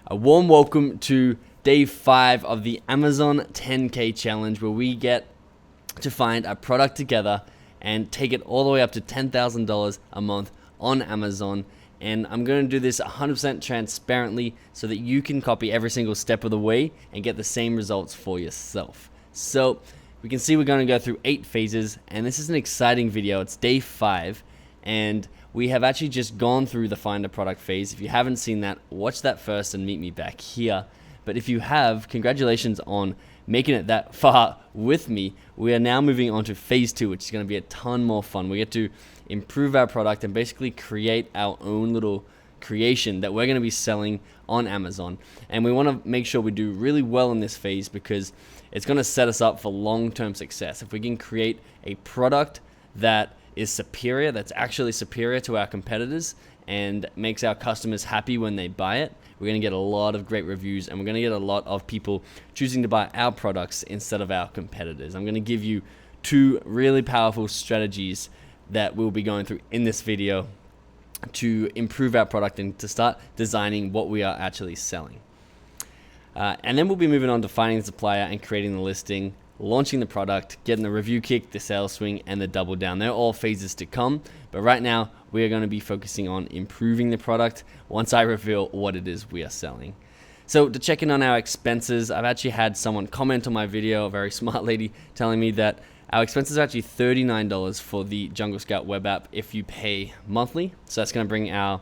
A warm welcome to day 5 of the Amazon 10K challenge, where we get to find a product together and take it all the way up to $10,000 a month on Amazon. And I'm going to do this 100% transparently so that you can copy every single step of the way and get the same results for yourself. So we can see we're going to go through 8 phases, and this is an exciting video. It's day 5, and we have actually just gone through the find a product phase. If you haven't seen that, watch that first and meet me back here. But if you have, congratulations on making it that far with me. We are now moving on to phase 2, which is going to be a ton more fun. We get to improve our product and basically create our own little creation that we're going to be selling on Amazon. And we want to make sure we do really well in this phase because it's going to set us up for long-term success. If we can create a product that is superior, that's actually superior to our competitors and makes our customers happy when they buy it, we're going to get a lot of great reviews, and we're going to get a lot of people choosing to buy our products instead of our competitors. I'm going to give you 2 really powerful strategies that we'll be going through in this video to improve our product and to start designing what we are actually selling. And then we'll be moving on to finding the supplier and creating the listing, launching the product, getting the review kick, the sales swing, and the double down. They're all phases to come, but right now we are going to be focusing on improving the product once I reveal what it is we are selling. So to check in on our expenses, I've actually had someone comment on my video, a very smart lady, telling me that our expenses are actually $39 for the Jungle Scout web app if you pay monthly. So that's going to bring our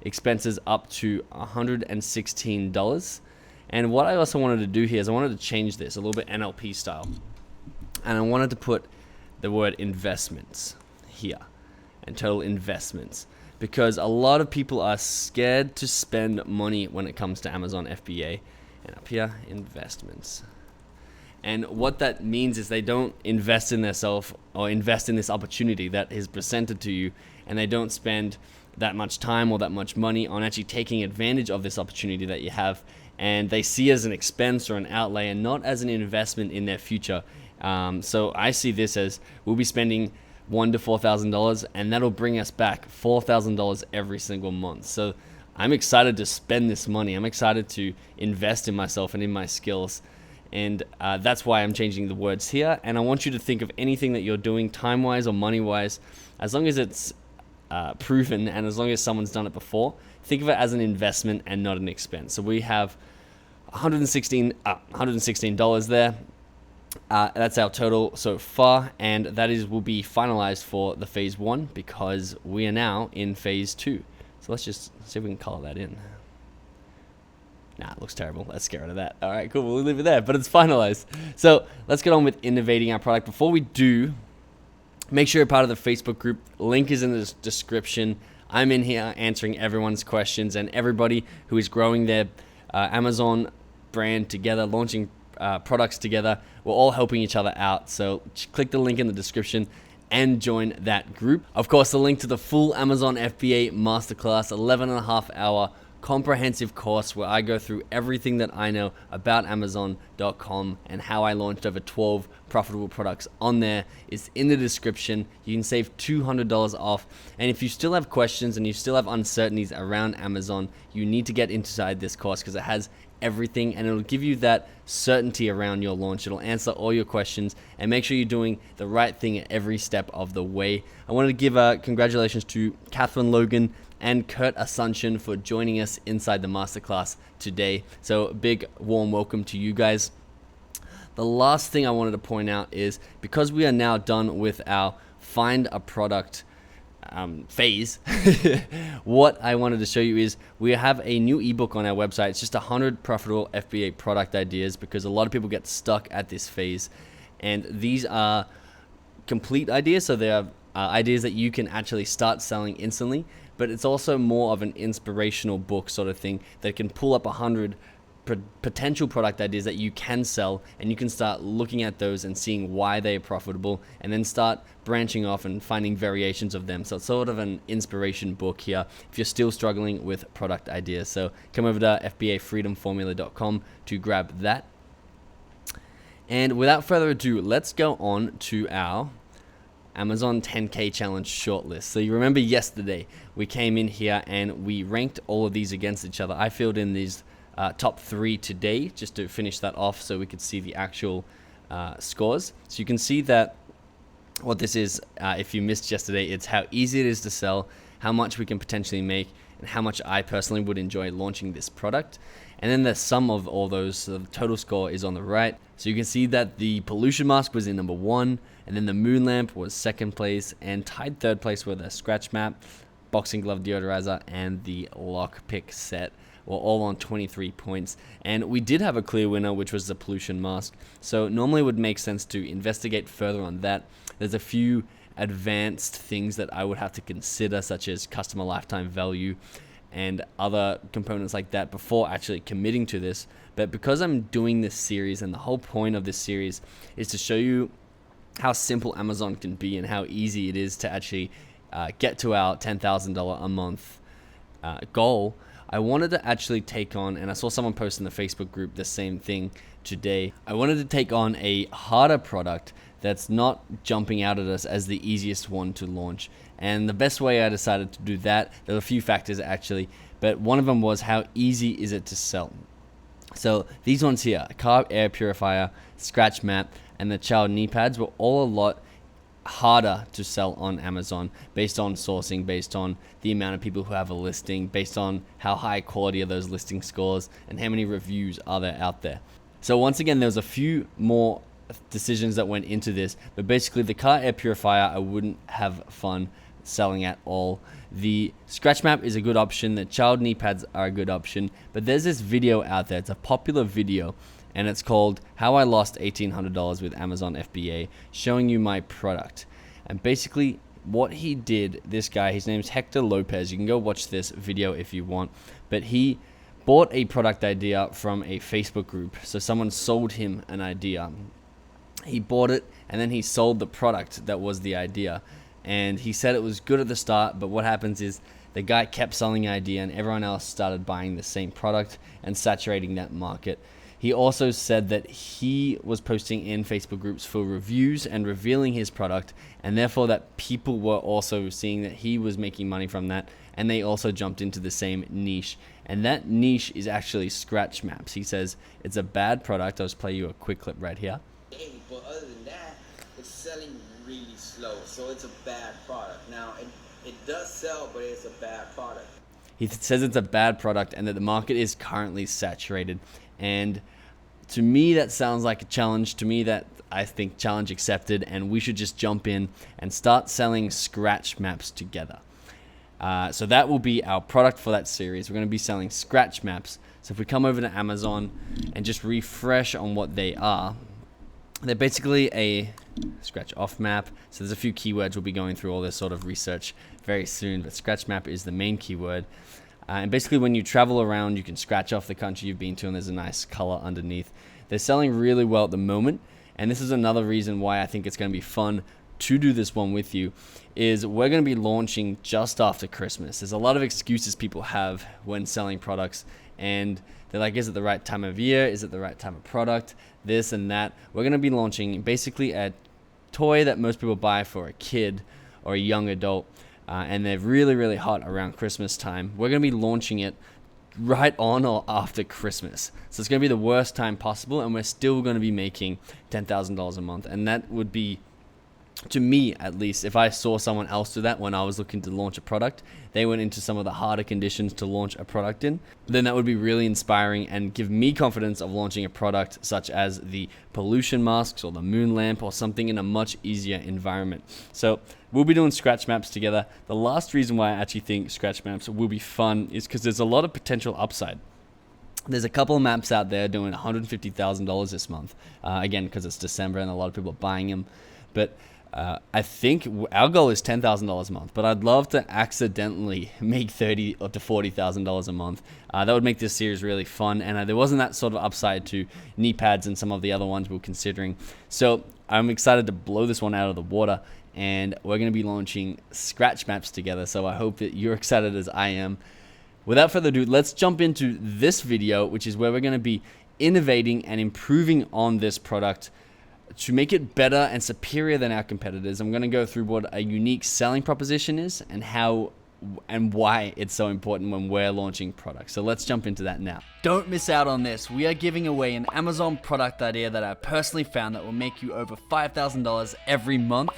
expenses up to $116. And what I also wanted to do here is I wanted to change this a little bit NLP style. And I wanted to put the word investments here and total investments, because a lot of people are scared to spend money when it comes to Amazon FBA. And up here, investments. And what that means is they don't invest in themselves or invest in this opportunity that is presented to you, and they don't spend that much time or that much money on actually taking advantage of this opportunity that you have. And they see it as an expense or an outlay and not as an investment in their future. So I see this as we'll be spending $1,000 to $4,000, and that'll bring us back $4,000 every single month. So I'm excited to spend this money. I'm excited to invest in myself and in my skills. And that's why I'm changing the words here. And I want you to think of anything that you're doing time-wise or money-wise, as long as it's proven and as long as someone's done it before, think of it as an investment and not an expense. So we have $116 there. That's our total so far, and that will be finalized for the phase 1 because we are now in phase 2. So let's just see if we can color that in. Nah, it looks terrible. Let's get rid of that. All right, cool. We'll leave it there, but it's finalized. So let's get on with innovating our product. Before we do, make sure you're part of the Facebook group. Link is in the description. I'm in here answering everyone's questions, and everybody who is growing their Amazon brand together, launching products together. We're all helping each other out. So click the link in the description and join that group. Of course, the link to the full Amazon FBA Masterclass, 11.5-hour comprehensive course where I go through everything that I know about Amazon.com and how I launched over 12 profitable products on there, is in the description. You can save $200 off. And if you still have questions and you still have uncertainties around Amazon, you need to get inside this course because it has everything, and it'll give you that certainty around your launch. It'll answer all your questions and make sure you're doing the right thing at every step of the way. I wanted to give congratulations to Catherine Logan and Kurt Asuncion for joining us inside the masterclass today. So a big warm welcome to you guys. The last thing I wanted to point out is because we are now done with our find a product phase, what I wanted to show you is we have a new ebook on our website. It's just 100 profitable FBA product ideas, because a lot of people get stuck at this phase, and these are complete ideas. So they are ideas that you can actually start selling instantly, but it's also more of an inspirational book sort of thing that can pull up 100 potential product ideas that you can sell, and you can start looking at those and seeing why they are profitable, and then start branching off and finding variations of them. So it's sort of an inspiration book here if you're still struggling with product ideas. So come over to FBAFreedomFormula.com to grab that. And without further ado, let's go on to our Amazon 10K challenge shortlist. So you remember yesterday we came in here and we ranked all of these against each other. I filled in these top 3 today, just to finish that off so we could see the actual scores. So you can see that what this is, if you missed yesterday, it's how easy it is to sell, how much we can potentially make, and how much I personally would enjoy launching this product. And then the sum of all those, so the total score is on the right. So you can see that the pollution mask was in number 1, and then the moon lamp was 2nd place, and tied 3rd place were the scratch map, boxing glove deodorizer, and the lockpick set. Were all on 23 points. And we did have a clear winner, which was the pollution mask. So normally it would make sense to investigate further on that. There's a few advanced things that I would have to consider, such as customer lifetime value and other components like that before actually committing to this. But because I'm doing this series, and the whole point of this series is to show you how simple Amazon can be and how easy it is to actually get to our $10,000 a month goal, I wanted to actually take on, and I saw someone post in the Facebook group the same thing today, I wanted to take on a harder product that's not jumping out at us as the easiest one to launch. And the best way I decided to do that, there were a few factors actually, but one of them was how easy is it to sell. So these ones here, car air purifier, scratch map, and the child knee pads were all a lot harder to sell on Amazon based on sourcing, based on the amount of people who have a listing, based on how high quality are those listing scores, and how many reviews are there out there. So once again, there was a few more decisions that went into this, but basically the car air purifier I wouldn't have fun selling at all. The scratch map is a good option, the child knee pads are a good option, but there's this video out there, it's a popular video, and it's called How I Lost $1,800 with Amazon FBA, showing you my product. And basically what he did, this guy, his name's Hector Lopez, you can go watch this video if you want, but he bought a product idea from a Facebook group. So someone sold him an idea. He bought it and then he sold the product that was the idea. And he said it was good at the start, but what happens is the guy kept selling the idea and everyone else started buying the same product and saturating that market. He also said that he was posting in Facebook groups for reviews and revealing his product, and therefore that people were also seeing that he was making money from that, and they also jumped into the same niche. And that niche is actually scratch maps. He says it's a bad product. I'll just play you a quick clip right here. But other than that, it's selling really slow, so it's a bad product. Now, it does sell, but it's a bad product. He says it's a bad product and that the market is currently saturated. And to me, that sounds like a challenge. To me, that I think challenge accepted, and we should just jump in and start selling scratch maps together. So that will be our product for that series. We're going to be selling scratch maps. So if we come over to Amazon and just refresh on what they are, they're basically a scratch off map. So there's a few keywords. We'll be going through all this sort of research very soon, but scratch map is the main keyword. And basically when you travel around, you can scratch off the country you've been to, and there's a nice color underneath. They're selling really well at the moment, and this is another reason why I think it's going to be fun to do this one with you, is we're going to be launching just after Christmas. There's a lot of excuses people have when selling products, and they're like, is it the right time of year? Is it the right time of product? This and that. We're going to be launching basically a toy that most people buy for a kid or a young adult, and they're really, really hot around Christmas time. We're going to be launching it right on or after Christmas. So it's going to be the worst time possible, and we're still going to be making $10,000 a month. And that would be, to me at least, if I saw someone else do that when I was looking to launch a product, they went into some of the harder conditions to launch a product in, then that would be really inspiring and give me confidence of launching a product such as the pollution masks or the moon lamp or something in a much easier environment. So we'll be doing scratch maps together. The last reason why I actually think scratch maps will be fun is because there's a lot of potential upside. There's a couple of maps out there doing $150,000 this month, again, because it's December and a lot of people are buying them. But I think our goal is $10,000 a month, but I'd love to accidentally make $30,000 to $40,000 a month. That would make this series really fun, and there wasn't that sort of upside to knee pads and some of the other ones we were considering. So I'm excited to blow this one out of the water, and we're going to be launching scratch maps together. So I hope that you're excited as I am. Without further ado, let's jump into this video, which is where we're going to be innovating and improving on this product to make it better and superior than our competitors. I'm going to go through what a unique selling proposition is and how and why it's so important when we're launching products. So let's jump into that now. Don't miss out on this. We are giving away an Amazon product idea that I personally found that will make you over $5,000 every month,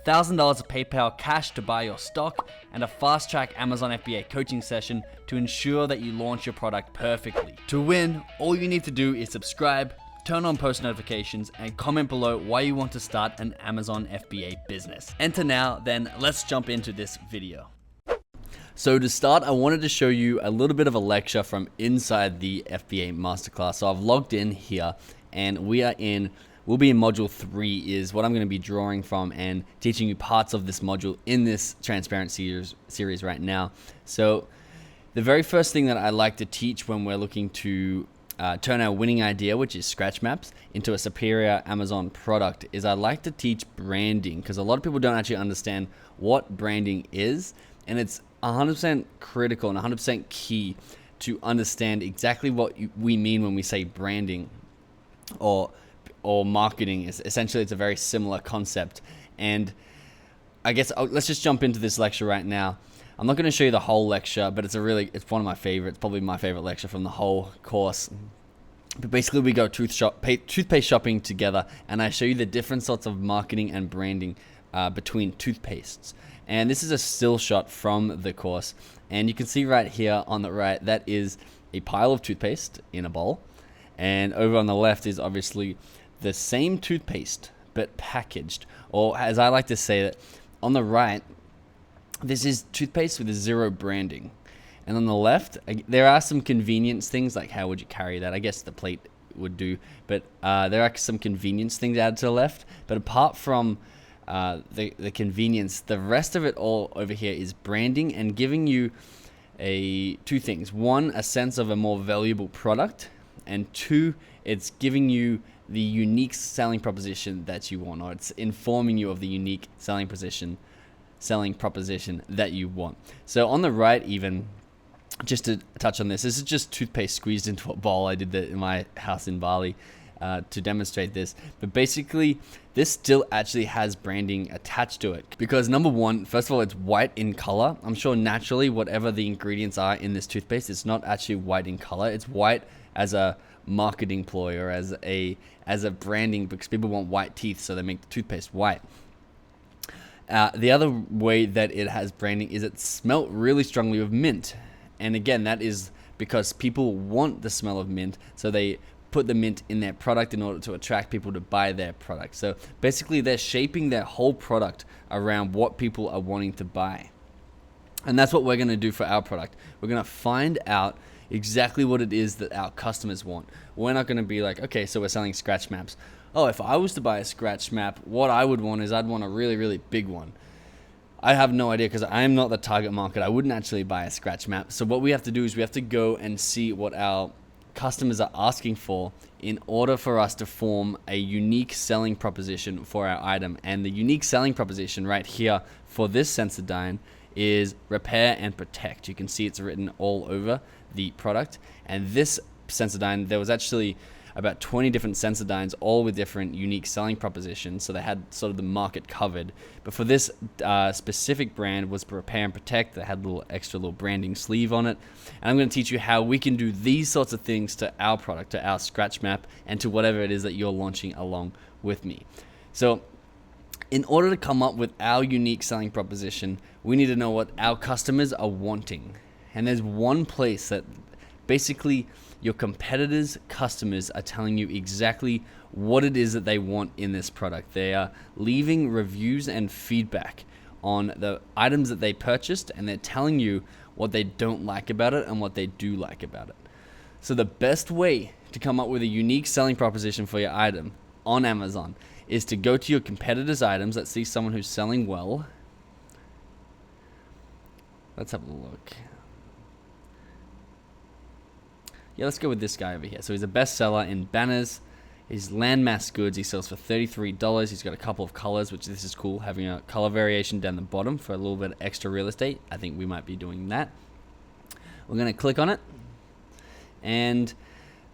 $1,000 of PayPal cash to buy your stock, and a fast-track Amazon FBA coaching session to ensure that you launch your product perfectly. To win, all you need to do is subscribe, turn on post notifications, and comment below why you want to start an Amazon FBA business. Enter now, then let's jump into this video. So to start, I wanted to show you a little bit of a lecture from inside the FBA masterclass. So I've logged in here and we'll be in module 3 is what I'm going to be drawing from and teaching you parts of this module in this transparent series right now. So the very first thing that I like to teach when we're looking to turn our winning idea, which is scratch maps, into a superior Amazon product is I like to teach branding, because a lot of people don't actually understand what branding is, and it's 100% critical and 100% key to understand exactly what we mean when we say branding or marketing. Essentially, it's a very similar concept. And I guess let's just jump into this lecture right now. I'm not going to show you the whole lecture, but it's one of my favorites, probably my favorite lecture from the whole course. But basically, we go toothpaste shopping together, and I show you the different sorts of marketing and branding between toothpastes. And this is a still shot from the course, and you can see right here on the right, that is a pile of toothpaste in a bowl, and over on the left is obviously the same toothpaste but packaged, or as I like to say that, on the right, this is toothpaste with zero branding, and on the left, there are some convenience things, like how would you carry that? I guess the plate would do, but there are some convenience things added to the left, but apart from the convenience, the rest of it all over here is branding and giving you two things. One, a sense of a more valuable product, and two, it's giving you the unique selling proposition that you want, or it's informing you of the unique selling proposition that you want. So on the right, even just to touch on this is just toothpaste squeezed into a bowl. I did that in my house in Bali to demonstrate this, but basically this still actually has branding attached to it, because number one, first of all, it's white in color. I'm sure naturally whatever the ingredients are in this toothpaste, it's not actually white in color. It's white as a marketing ploy or as a branding, because people want white teeth, so they make the toothpaste white. The other way that it has branding is it smelt really strongly of mint, and again, that is because people want the smell of mint, so they put the mint in their product in order to attract people to buy their product. So basically, they're shaping their whole product around what people are wanting to buy, and that's what we're going to do for our product. We're going to find out exactly what it is that our customers want. We're not going to be like, okay, so we're selling scratch maps. Oh, if I was to buy a scratch map, what I would want is I'd want a really, really big one. I have no idea, because I am not the target market. I wouldn't actually buy a scratch map. So what we have to do is we have to go and see what our customers are asking for in order for us to form a unique selling proposition for our item. And the unique selling proposition right here for this Sensodyne is repair and protect. You can see it's written all over the product. And this Sensodyne, there was actually about 20 different Sensodynes, all with different unique selling propositions, so they had sort of the market covered. But for this specific brand was repair and protect, that had a little extra branding sleeve on it. And I'm going to teach you how we can do these sorts of things to our product, to our scratch map, and to whatever it is that you're launching along with me. So in order to come up with our unique selling proposition, we need to know what our customers are wanting. And there's one place that basically your competitors' customers are telling you exactly what it is that they want in this product. They are leaving reviews and feedback on the items that they purchased, and they're telling you what they don't like about it and what they do like about it. So the best way to come up with a unique selling proposition for your item on Amazon is to go to your competitors' items. Let's see someone who's selling well. Let's have a look. Yeah, let's go with this guy over here. So he's a bestseller in banners. His landmass goods, he sells for $33. He's got a couple of colors, which this is cool, having a color variation down the bottom for a little bit of extra real estate. I think we might be doing that. We're going to click on it. And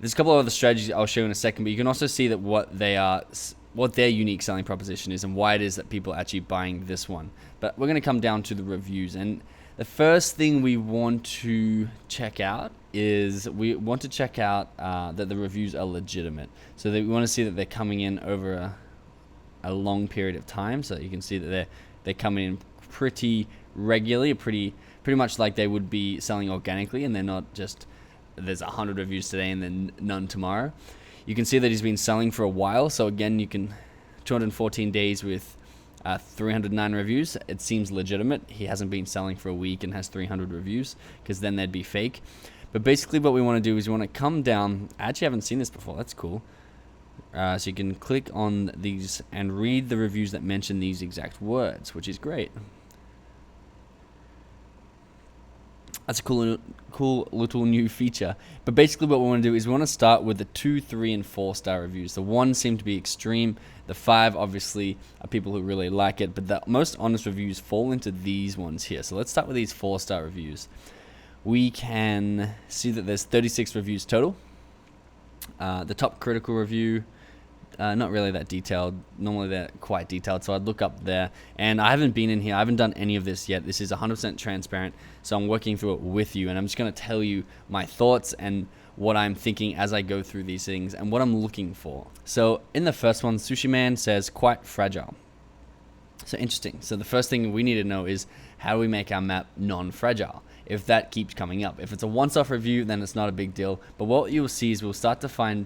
there's a couple of other strategies I'll show you in a second, but you can also see that what their unique selling proposition is and why it is that people are actually buying this one. But we're going to come down to the reviews. And the first thing we want to check out is that the reviews are legitimate. So that we want to see that they're coming in over a long period of time. So you can see that they're coming in pretty regularly, pretty much like they would be selling organically, and they're not just there's 100 reviews today and then none tomorrow. You can see that he's been selling for a while. So again, you can 214 days with 309 reviews. It seems legitimate. He hasn't been selling for a week and has 300 reviews, because then they'd be fake. But basically what we want to do is we want to come down. I actually haven't seen this before. That's cool. So you can click on these and read the reviews that mention these exact words, which is great. That's a cool little new feature. But basically what we want to do is we want to start with the 2, 3, and 4-star reviews. The 1 seem to be extreme. The 5 obviously are people who really like it. But the most honest reviews fall into these ones here. So let's start with these 4-star reviews. We can see that there's 36 reviews total. The top critical review, not really that detailed. Normally they're quite detailed, so I'd look up there. And I haven't been in here. I haven't done any of this yet. This is 100% transparent, so I'm working through it with you, and I'm just going to tell you my thoughts and what I'm thinking as I go through these things and what I'm looking for. So in the first one, Sushi Man says, quite fragile. So interesting. So the first thing we need to know is, how do we make our map non-fragile? If that keeps coming up. If it's a once-off review, then it's not a big deal. But what you'll see is we'll start to find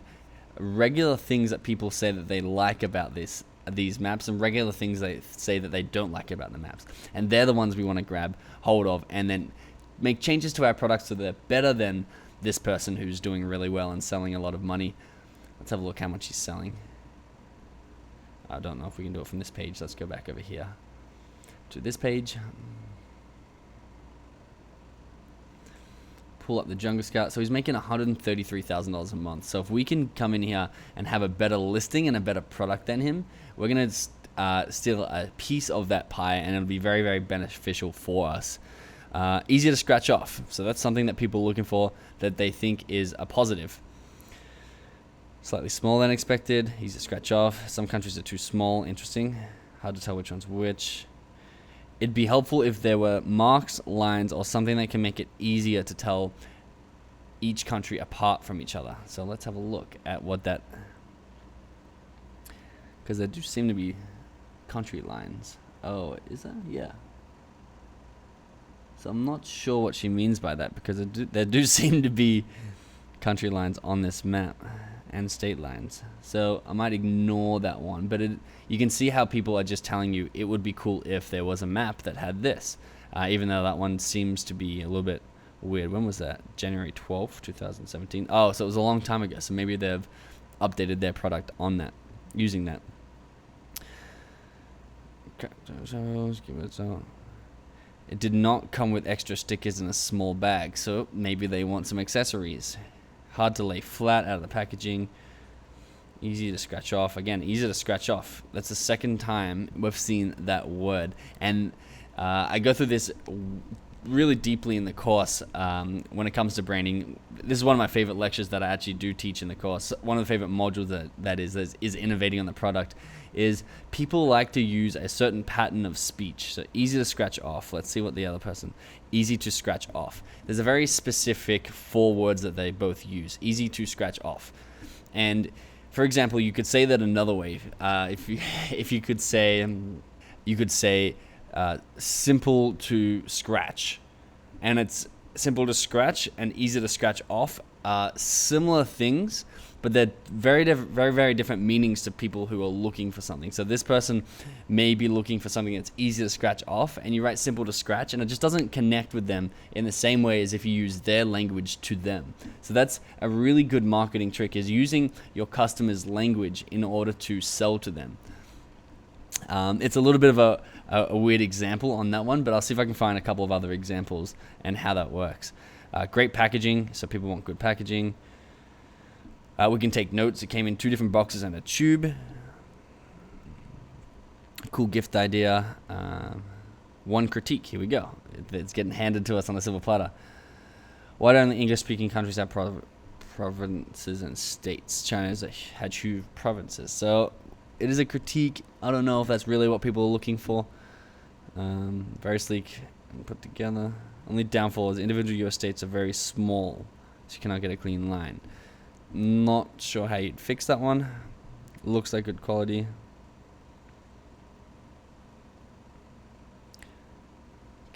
regular things that people say that they like about these maps, and regular things they say that they don't like about the maps. And they're the ones we want to grab hold of and then make changes to our products so they're better than this person who's doing really well and selling a lot of money. Let's have a look how much he's selling. I don't know if we can do it from this page. Let's go back over here to this page. Pull up the Jungle Scout. So he's making $133,000 a month. So if we can come in here and have a better listing and a better product than him, we're going to steal a piece of that pie, and it'll be very, very beneficial for us. Easier to scratch off. So that's something that people are looking for, that they think is a positive. Slightly smaller than expected. Easy to scratch off. Some countries are too small. Interesting. Hard to tell which one's which. It'd be helpful if there were marks, lines, or something that can make it easier to tell each country apart from each other. So let's have a look at what that... because there do seem to be country lines. Oh, is there? Yeah. So I'm not sure what she means by that, because there do seem to be country lines on this map and state lines. So I might ignore that one, but you can see how people are just telling you it would be cool if there was a map that had this, even though that one seems to be a little bit weird. When was that? January 12th, 2017. Oh, so it was a long time ago. So maybe they've updated their product on that, using that. It did not come with extra stickers in a small bag, so maybe they want some accessories. Hard to lay flat out of the packaging. Easy to scratch off. Again, easy to scratch off. That's the second time we've seen that word. And I go through this really deeply in the course when it comes to branding. This is one of my favorite lectures that I actually do teach in the course. One of the favorite modules that is innovating on the product, is people like to use a certain pattern of speech. So easy to scratch off. Let's see what the other person... Easy to scratch off. There's a very specific 4 words that they both use. Easy to scratch off. And for example, you could say that another way. If you could say, simple to scratch, and it's simple to scratch and easy to scratch off. Similar things, but they're very, very different meanings to people who are looking for something. So this person may be looking for something that's easy to scratch off, and you write simple to scratch, and it just doesn't connect with them in the same way as if you use their language to them. So that's a really good marketing trick, is using your customer's language in order to sell to them. It's a little bit of a weird example on that one, but I'll see if I can find a couple of other examples and how that works. Great packaging, so people want good packaging. We can take notes. It came in 2 different boxes and a tube. Cool gift idea. One critique. Here we go. It's getting handed to us on a silver platter. Why don't the English-speaking countries have provinces and states? China had huge provinces. So it is a critique. I don't know if that's really what people are looking for. Very sleek. put together. Only downfall is individual US states are very small, so you cannot get a clean line. Not sure how you'd fix that one. Looks like good quality.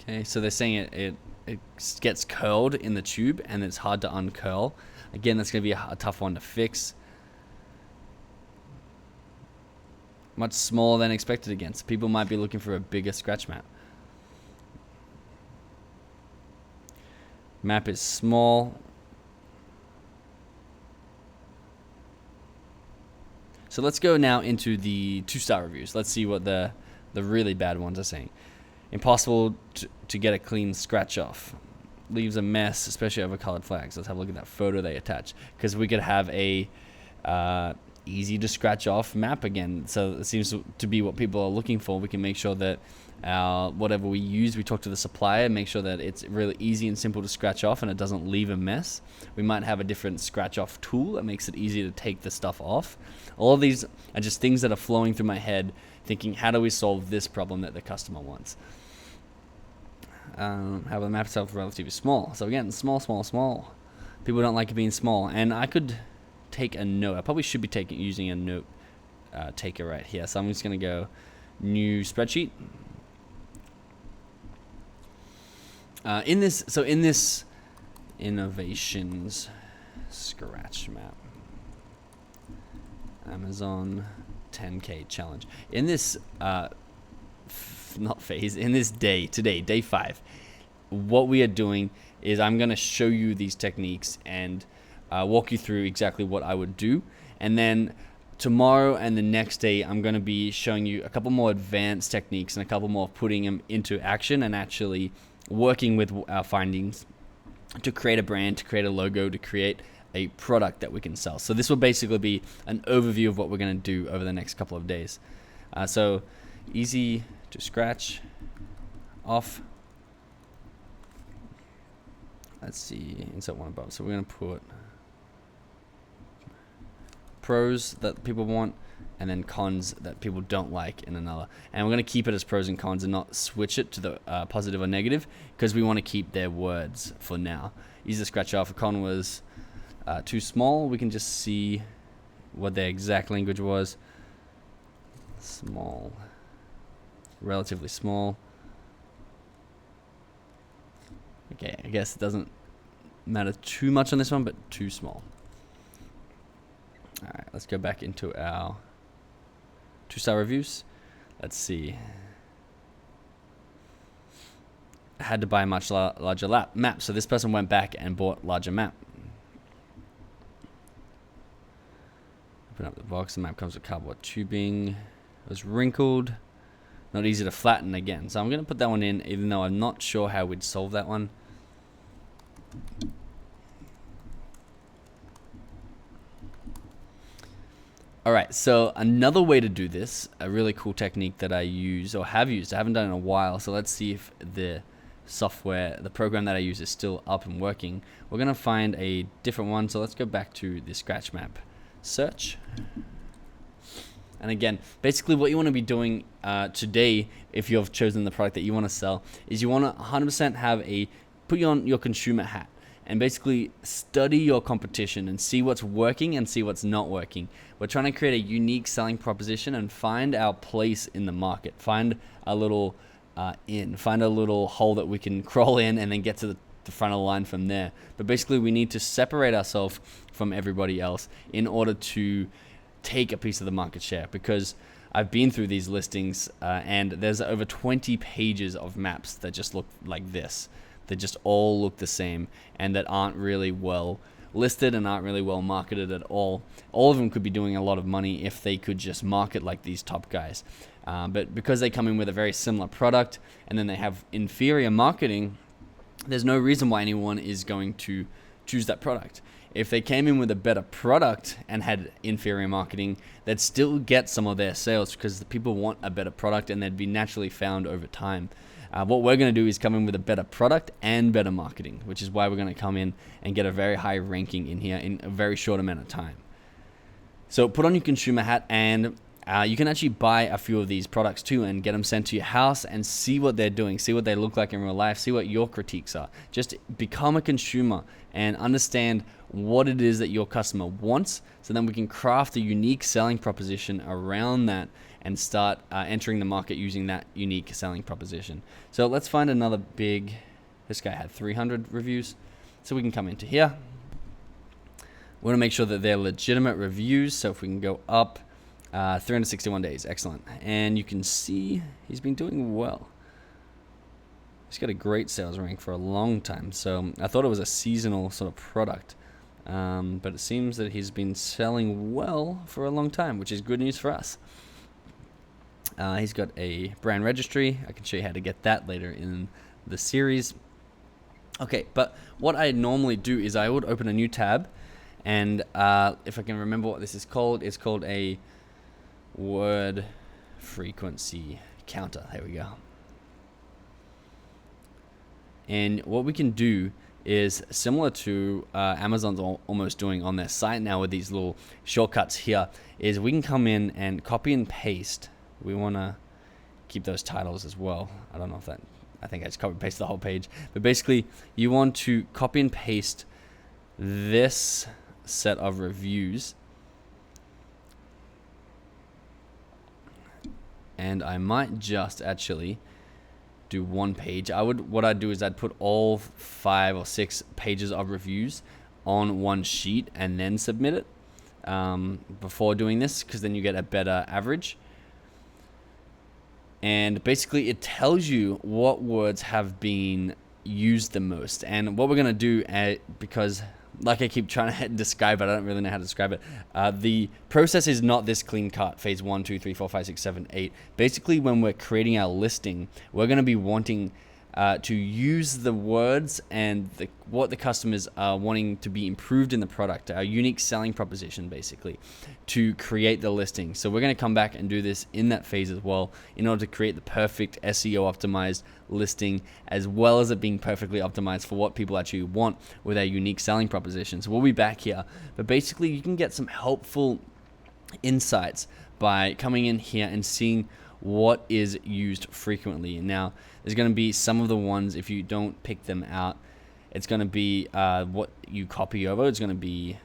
Okay, so they're saying it gets curled in the tube and it's hard to uncurl. Again, that's going to be a tough one to fix. Much smaller than expected again, so people might be looking for a bigger scratch map. Map is small. So let's go now into the 2-star reviews. Let's see what the really bad ones are saying. Impossible to get a clean scratch off. Leaves a mess, especially over colored flags. Let's have a look at that photo they attach, because we could have a easy to scratch off map again. So it seems to be what people are looking for. We can make sure that whatever we use, we talk to the supplier, make sure that it's really easy and simple to scratch off and it doesn't leave a mess. We might have a different scratch off tool that makes it easy to take the stuff off. All of these are just things that are flowing through my head, thinking, how do we solve this problem that the customer wants? How the map itself is relatively small. So again, small. People don't like it being small. And I could take a note. I probably should be using a note taker right here. So I'm just going to go new spreadsheet. In this innovations scratch map, Amazon 10K challenge. In this in this day 5, what we are doing is I'm going to show you these techniques and walk you through exactly what I would do, and then tomorrow and the next day I'm going to be showing you a couple more advanced techniques and a couple more putting them into action and actually working with our findings to create a brand, to create a logo, to create a product that we can sell. So this will basically be an overview of what we're going to do over the next couple of days. So easy to scratch off. Let's see, insert one above. So we're going to put pros that people want and then cons that people don't like in another. And we're going to keep it as pros and cons and not switch it to the positive or negative, because we want to keep their words for now. Easy to scratch off. A con was too small. We can just see what their exact language was. Small. Relatively small. Okay, I guess it doesn't matter too much on this one, but too small. Alright, let's go back into our 2-star reviews. Let's see. I had to buy a much larger map, so this person went back and bought larger map. Open up the box. The map comes with cardboard tubing. It was wrinkled. Not easy to flatten again. So I'm going to put that one in, even though I'm not sure how we'd solve that one. Alright, so another way to do this, a really cool technique that I use, or have used, I haven't done in a while, so let's see if the software, the program that I use is still up and working. We're going to find a different one, so let's go back to the scratch map search. And again, basically what you want to be doing today, if you've chosen the product that you want to sell, is you want to 100% put on your consumer hat and basically study your competition and see what's working and see what's not working. We're trying to create a unique selling proposition and find our place in the market. Find a little find a little hole that we can crawl in and then get to the front of the line from there. But basically we need to separate ourselves from everybody else in order to take a piece of the market share, because I've been through these listings and there's over 20 pages of maps that just look like this. They just all look the same and that aren't really well listed and aren't really well marketed at all. All of them could be doing a lot of money if they could just market like these top guys. But because they come in with a very similar product and then they have inferior marketing, there's no reason why anyone is going to choose that product. If they came in with a better product and had inferior marketing, they'd still get some of their sales because the people want a better product and they'd be naturally found over time. What we're going to do is come in with a better product and better marketing, which is why we're going to come in and get a very high ranking in here in a very short amount of time. So put on your consumer hat and you can actually buy a few of these products too and get them sent to your house and see what they're doing, see what they look like in real life, see what your critiques are. Just become a consumer and understand what it is that your customer wants, so then we can craft a unique selling proposition around that and start entering the market using that unique selling proposition. So let's find another big, this guy had 300 reviews. So we can come into here. We want to make sure that they're legitimate reviews. So if we can go up, 361 days, excellent. And you can see he's been doing well. He's got a great sales rank for a long time. So I thought it was a seasonal sort of product. But it seems that he's been selling well for a long time, which is good news for us. He's got a brand registry. I can show you how to get that later in the series. Okay, but what I normally do is I would open a new tab, and if I can remember what this is called, it's called a word frequency counter. There we go. And what we can do is similar to Amazon's almost doing on their site now with these little shortcuts here, is we can come in and copy and paste. We want to keep those titles as well. I don't know if that, I think I just copy and paste the whole page. But basically, you want to copy and paste this set of reviews. And I might just actually do one page. What I'd do is I'd put all 5 or 6 pages of reviews on one sheet and then submit it before doing this, because then you get a better average. And basically it tells you what words have been used the most. And what we're going to do, because like I keep trying to describe it, I don't really know how to describe it. The process is not this clean cut, phase 1, 2, 3, 4, 5, 6, 7, 8. Basically, when we're creating our listing, we're going to be wanting to use the words and what the customers are wanting to be improved in the product, our unique selling proposition, basically, to create the listing. So we're going to come back and do this in that phase as well, in order to create the perfect SEO optimized listing, as well as it being perfectly optimized for what people actually want with our unique selling proposition. So we'll be back here, but basically you can get some helpful insights by coming in here and seeing what is used frequently. And now there's going to be some of the ones, if you don't pick them out, it's going to be what you copy over. It's going to be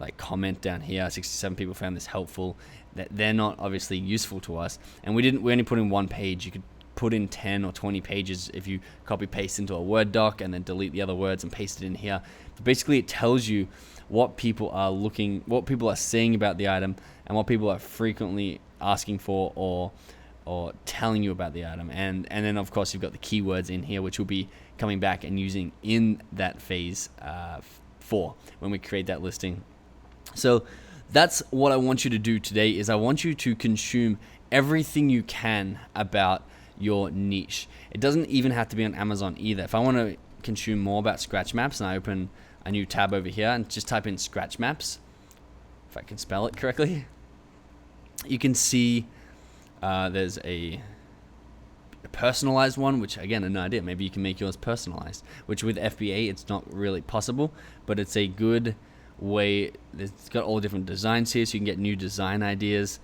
like comment down here, 67 people found this helpful. That they're not obviously useful to us, and we only put in one page. You could put in 10 or 20 pages if you copy paste into a Word doc and then delete the other words and paste it in here. But basically it tells you what people are looking, what people are saying about the item, and what people are frequently asking for or telling you about the item. And then of course you've got the keywords in here, which we'll be coming back and using in that phase 4 when we create that listing. So that's what I want you to do today, is I want you to consume everything you can about your niche. It doesn't even have to be on Amazon either. If I want to consume more about scratch maps, and I open a new tab over here and just type in scratch maps, if I can spell it correctly, you can see there's a personalized one, which again, an idea, maybe you can make yours personalized, which with FBA it's not really possible, but it's a good way. It's got all different designs here, so you can get new design ideas.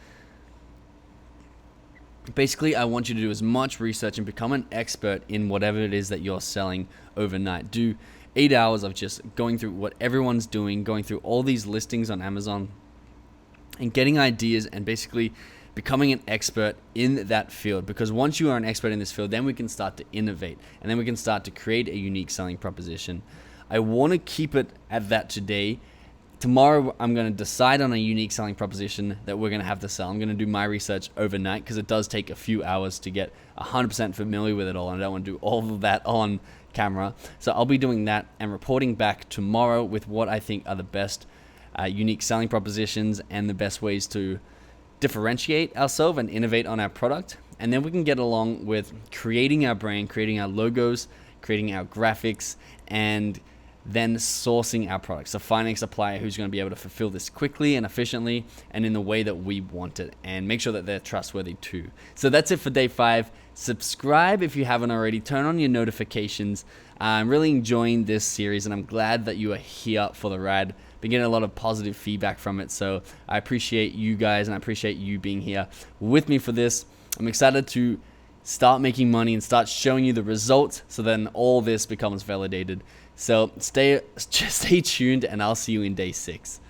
Basically, I want you to do as much research and become an expert in whatever it is that you're selling overnight. Do 8 hours of just going through what everyone's doing, going through all these listings on Amazon and getting ideas and basically becoming an expert in that field. Because once you are an expert in this field, then we can start to innovate, and then we can start to create a unique selling proposition. I want to keep it at that today. Tomorrow, I'm going to decide on a unique selling proposition that we're going to have to sell. I'm going to do my research overnight, because it does take a few hours to get 100% familiar with it all, and I don't want to do all of that on camera. So I'll be doing that and reporting back tomorrow with what I think are the best unique selling propositions and the best ways to differentiate ourselves and innovate on our product. And then we can get along with creating our brand, creating our logos, creating our graphics, and then sourcing our products. So finding a supplier who's going to be able to fulfill this quickly and efficiently and in the way that we want it, and make sure that they're trustworthy too. So that's it for day 5. Subscribe if you haven't already. Turn on your notifications. I'm really enjoying this series, and I'm glad that you are here for the ride. been getting a lot of positive feedback from it. So I appreciate you guys, and I appreciate you being here with me for this. I'm excited to start making money and start showing you the results, so then all this becomes validated. So stay tuned, and I'll see you in day 6.